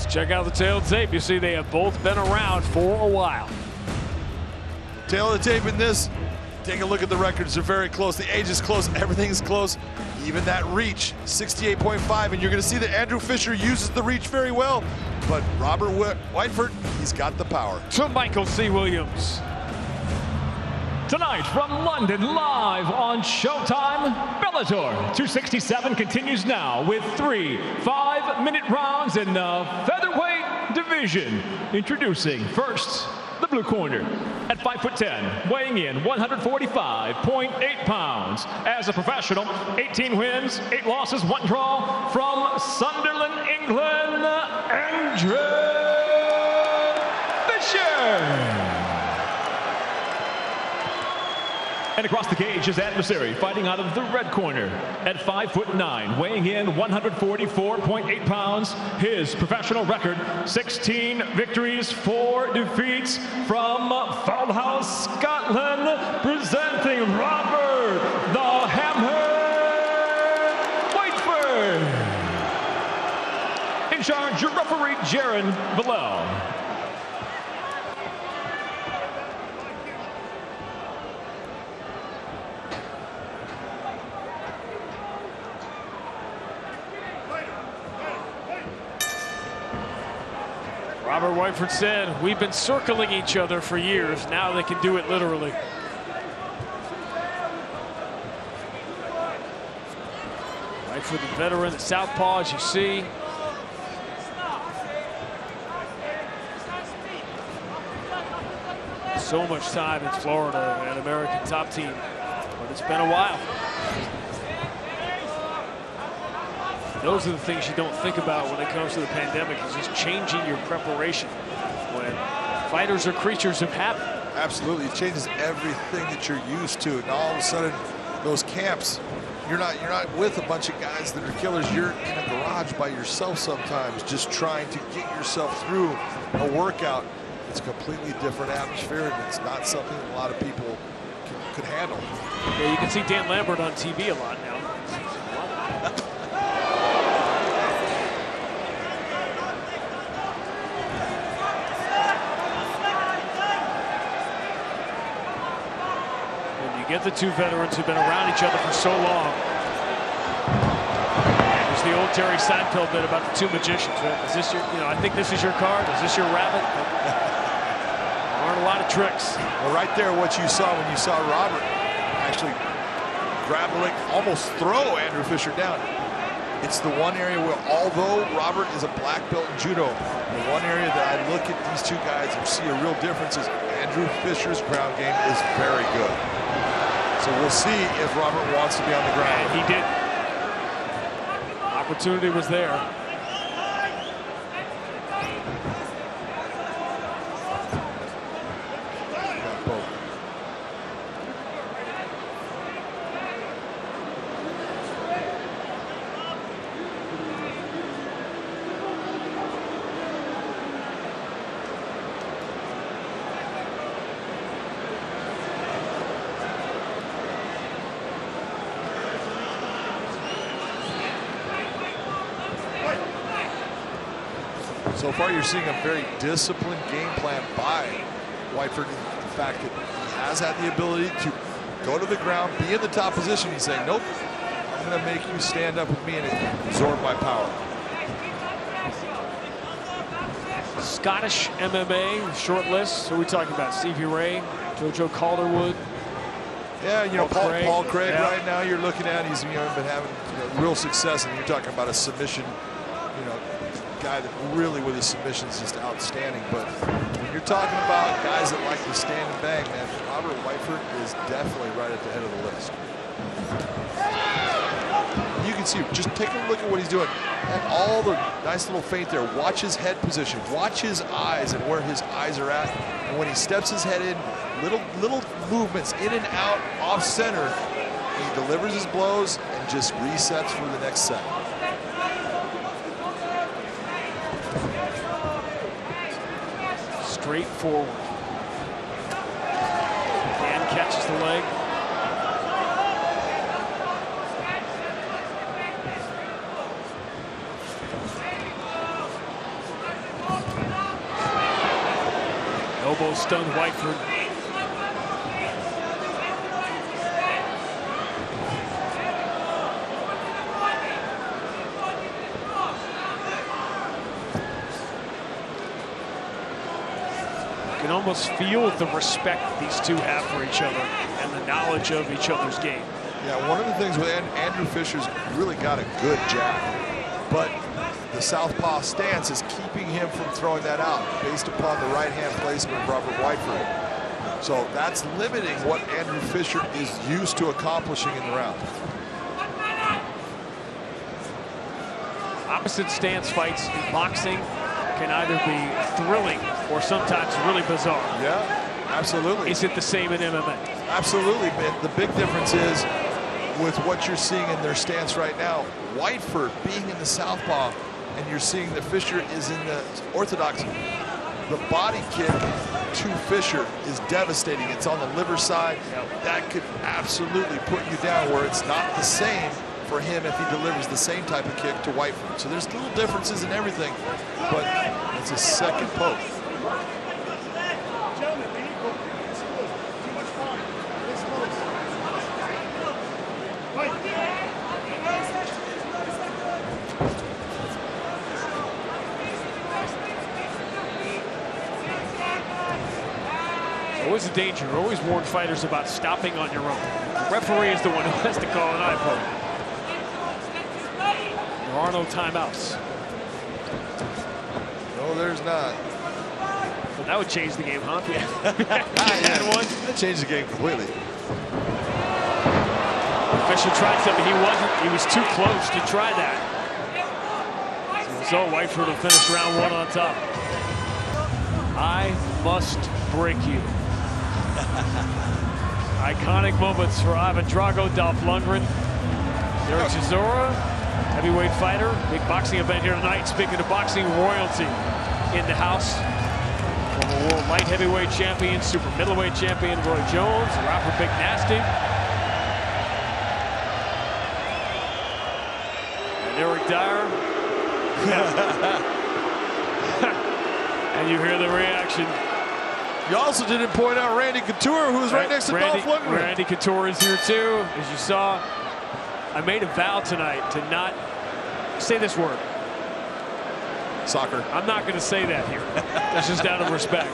Let's check out the tail of the tape. You see they have both been around for a while. Tail of the tape in this. Take a look at the records. They're very close. The age is close. Everything is close. Even that reach, 68.5. And you're going to see that Andrew Fisher uses the reach very well. But Robert Whiteford, he's got the power. To Michael C. Williams. Tonight from London, live on Showtime, Bellator 267 continues now with 3 5-minute rounds in the featherweight division. Introducing first, the blue corner at 5'10", weighing in 145.8 pounds. As a professional, 18 wins, 8 losses, 1 draw, from Sunderland, England, Andrew Fisher. And across the cage, his adversary, fighting out of the red corner at 5'9", weighing in 144.8 pounds. His professional record, 16 victories, 4 defeats, from Fauldhouse, Scotland, presenting Robert the Hammer Whiteford. In charge, your referee, Jaron Villel. Robert Whiteford said, we've been circling each other for years. Now they can do it literally. Whiteford, the veteran, the southpaw, as you see. So much time in Florida, an American top team, but it's been a while. Those are the things you don't think about when it comes to the pandemic, is just changing your preparation when fighters are creatures of habit. Absolutely, it changes everything that you're used to. And all of a sudden, those camps, you're not with a bunch of guys that are killers. You're in a garage by yourself sometimes, just trying to get yourself through a workout. It's a completely different atmosphere, and it's not something that a lot of people could handle. Yeah, you can see Dan Lambert on TV a lot now. Get the two veterans who've been around each other for so long. There's the old Terry Seinfeld bit about the two magicians, right? Is this your, I think this is your card. Is this your rabbit? There aren't a lot of tricks. Well, right there, what you saw when you saw Robert actually grab the leg, almost throw Andrew Fisher down. It's the one area where, although Robert is a black belt in judo, the one area that I look at these two guys and see a real difference is Andrew Fisher's ground game is very good. So we'll see if Robert wants to be on the ground. And he did. Opportunity was there. So far, you're seeing a very disciplined game plan by Whiteford. The fact that he has had the ability to go to the ground, be in the top position, and say, nope, I'm going to make you stand up with me and absorb my power. Scottish MMA, short list. So we're talking about Stevie Ray, JoJo Calderwood. Yeah, Paul Craig yeah. Right now you're looking at, he's been having real success, and you're talking about a submission, guy that really with his submissions just outstanding. But when you're talking about guys that like to stand and bang, man, Robert Whiteford is definitely right at the head of the list. You can see, just take a look at what he's doing. And all the nice little feint there. Watch his head position. Watch his eyes and where his eyes are at. And when he steps his head in, little movements in and out, off center, he delivers his blows and just resets for the next set. Straight forward. Dan catches the leg. elbow stunned Whiteford. You can almost feel the respect these two have for each other and the knowledge of each other's game. Yeah, one of the things with Andrew Fisher's really got a good jab, but the southpaw stance is keeping him from throwing that out based upon the right-hand placement of Robert Whiteford. So that's limiting what Andrew Fisher is used to accomplishing in the round. Opposite stance fights in boxing can either be thrilling or sometimes really bizarre. Yeah, absolutely. Is it the same in MMA? Absolutely, but the big difference is with what you're seeing in their stance right now, Whiteford being in the southpaw, and you're seeing that Fisher is in the orthodox. The body kick to Fisher is devastating. It's on the liver side. Yep. That could absolutely put you down, where it's not the same for him if he delivers the same type of kick to Whiteford. So there's little differences in everything, but it's a second poke. Always a danger. Always warn fighters about stopping on your own. The referee is the one who has to call an eye poke. There are no timeouts. No, there's not. But that would change the game, huh? Yeah. Had one. That changed the game completely. Fisher tried something. He was too close to try that. As a result, Whiteford will finish round one on top. I must break you. Iconic moments for Ivan Drago, Dolph Lundgren, Derek Chisora, heavyweight fighter. Big boxing event here tonight. Speaking of boxing royalty in the house, former world light heavyweight champion, super middleweight champion Roy Jones, rapper Big Nasty, and Eric Dyer. And you hear the reaction. You also didn't point out Randy Couture, who was right next to Dolph Lundgren. Randy Couture is here too. As you saw, I made a vow tonight to not say this word. Soccer. I'm not going to say that here. That's just out of respect.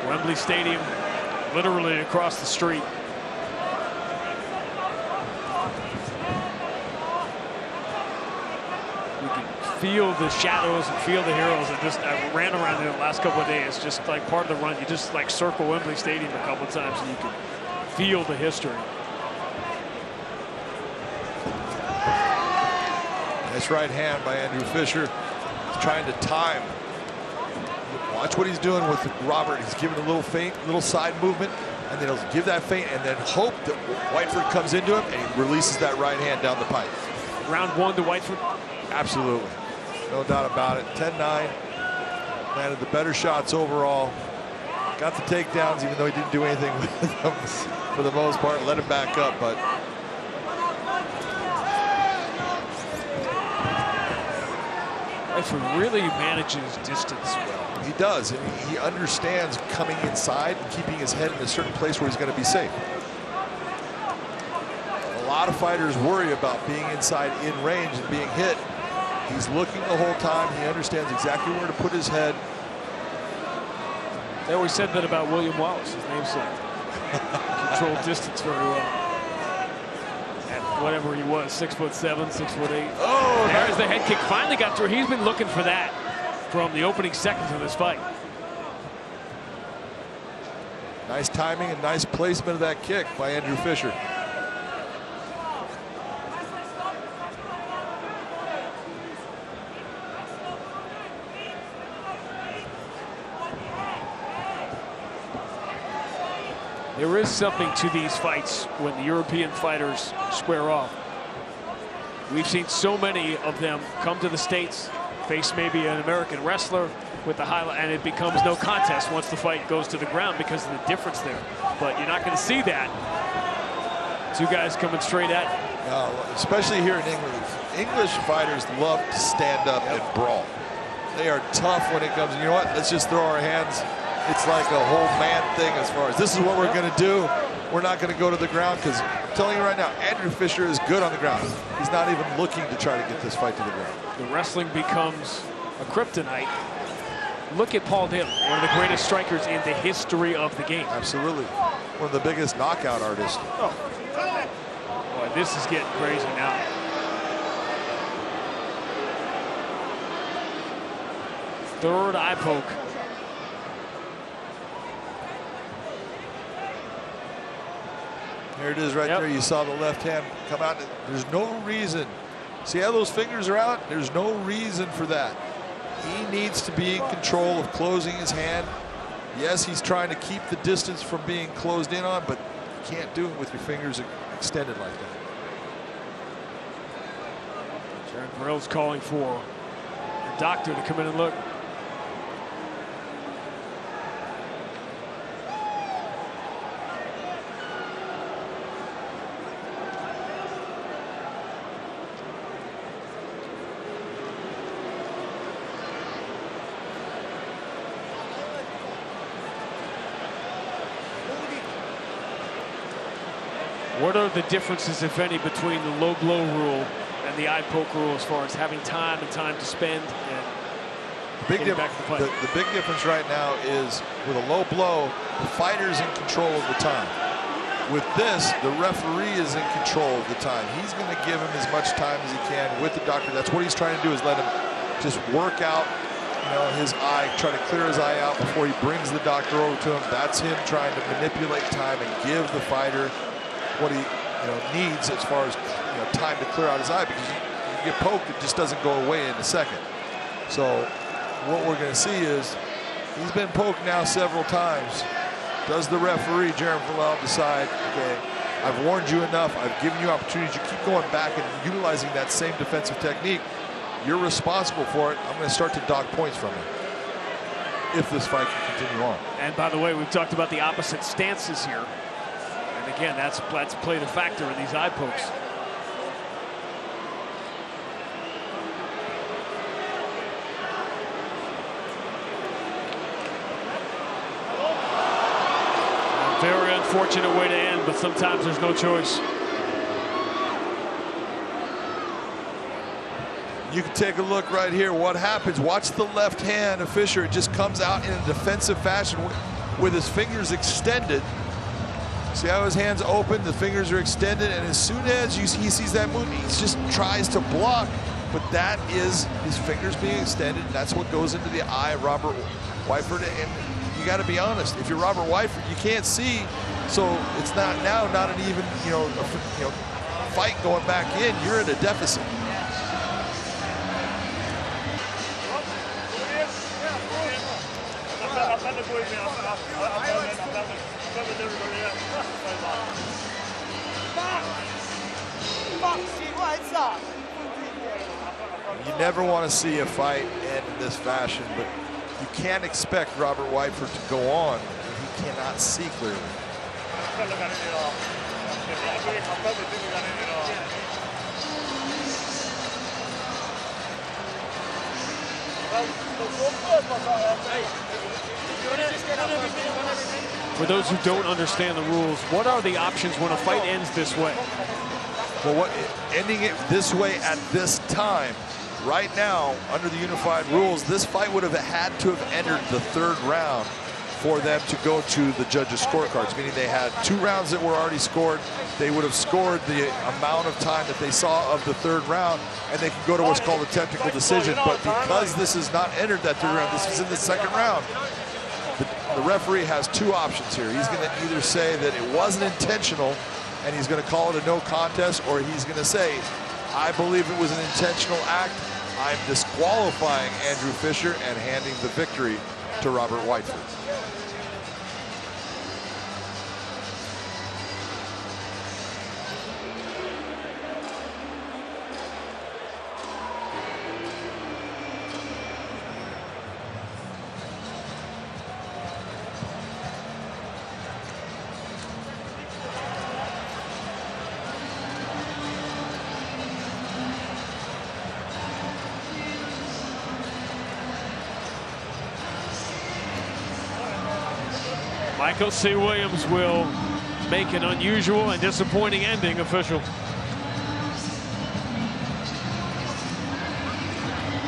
Wembley Stadium, literally across the street. Feel the shadows and feel the heroes. I ran around there the last couple of days, just like part of the run. You just like circle Wembley Stadium a couple of times and you can feel the history. Nice right hand by Andrew Fisher. He's trying to time. Watch what he's doing with Robert. He's giving a little feint, little side movement, and then he'll give that feint and then hope that Whiteford comes into him and he releases that right hand down the pipe. Round one to Whiteford. Absolutely. No doubt about it. 10-9. Landed the better shots overall. Got the takedowns, even though he didn't do anything with them for the most part. Let him back up, but Whiteford really manages distance well. He does, and he understands coming inside and keeping his head in a certain place where he's going to be safe. A lot of fighters worry about being inside in range and being hit. He's looking the whole time. He understands exactly where to put his head. They always said that about William Wallace, his namesake. Controlled distance very well. At whatever he was, 6'7", 6'8". Oh, there's the head kick. Finally got through. He's been looking for that from the opening seconds of this fight. Nice timing and nice placement of that kick by Andrew Fisher. There is something to these fights when the European fighters square off. We've seen so many of them come to the States, face maybe an American wrestler with the highlight, and it becomes no contest once the fight goes to the ground because of the difference there. But you're not going to see that. Two guys coming straight at you. No, especially here in England. English fighters love to stand up and brawl. They are tough when it comes. You know what? Let's just throw our hands. It's like a whole man thing as far as this is what we're going to do. We're not going to go to the ground because I'm telling you right now, Andrew Fisher is good on the ground. He's not even looking to try to get this fight to the ground. The wrestling becomes a kryptonite. Look at Paul Dim, one of the greatest strikers in the history of the game. Absolutely. One of the biggest knockout artists. Oh. Boy, this is getting crazy now. Third eye poke. There it is right there. You saw the left hand come out. There's no reason. See how those fingers are out? There's no reason for that. He needs to be in control of closing his hand. Yes, he's trying to keep the distance from being closed in on, but you can't do it with your fingers extended like that. Jared Burrell's calling for the doctor to come in and look. What are the differences, if any, between the low blow rule and the eye poke rule as far as having time and time to spend and getting back to the fight? The big difference right now is with a low blow, the fighter's in control of the time. With this, the referee is in control of the time. He's going to give him as much time as he can with the doctor. That's what he's trying to do, is let him just work out, his eye, try to clear his eye out before he brings the doctor over to him. That's him trying to manipulate time and give the fighter what he needs as far as time to clear out his eye, because you get poked, it just doesn't go away in a second. So what we're going to see is he's been poked now several times. Does the referee, Jared Burrell, decide, okay, I've warned you enough, I've given you opportunities, you keep going back and utilizing that same defensive technique, you're responsible for it, I'm going to start to dock points from you if this fight can continue on. And by the way, we've talked about the opposite stances here. And again, that's played a factor in these eye pokes. A very unfortunate way to end, but sometimes there's no choice. You can take a look right here. What happens? Watch the left hand of Fisher. It just comes out in a defensive fashion with his fingers extended. See how his hands open, the fingers are extended, and as soon as he sees that move, he just tries to block, but that is his fingers being extended, and that's what goes into the eye of Robert Whiteford. And you got to be honest, if you're Robert Whiteford, you can't see, so it's not an even fight going back in. You're at a deficit. You never want to see a fight end in this fashion, but you can't expect Robert Whiteford to go on if he cannot see clearly. For those who don't understand the rules, what are the options when a fight ends this way? Well, ending it this way at this time, right now, under the unified rules, this fight would have had to have entered the third round for them to go to the judges' scorecards, meaning they had 2 rounds that were already scored. They would have scored the amount of time that they saw of the third round, and they can go to what's called a technical decision. But because this is not entered that third round, this is in the second round, the referee has 2 options here. He's going to either say that it wasn't intentional, and he's going to call it a no contest, or he's going to say, I believe it was an intentional act. I'm disqualifying Andrew Fisher and handing the victory to Robert Whiteford. Michael C. Williams will make an unusual and disappointing ending official.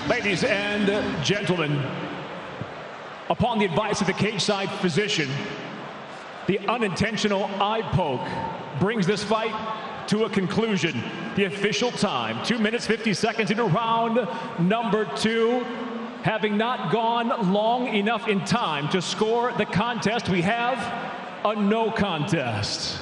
Ladies and gentlemen, upon the advice of the cage-side physician, the unintentional eye poke brings this fight to a conclusion. The official time, 2 minutes, 50 seconds into round number 2. Having not gone long enough in time to score the contest, we have a no contest.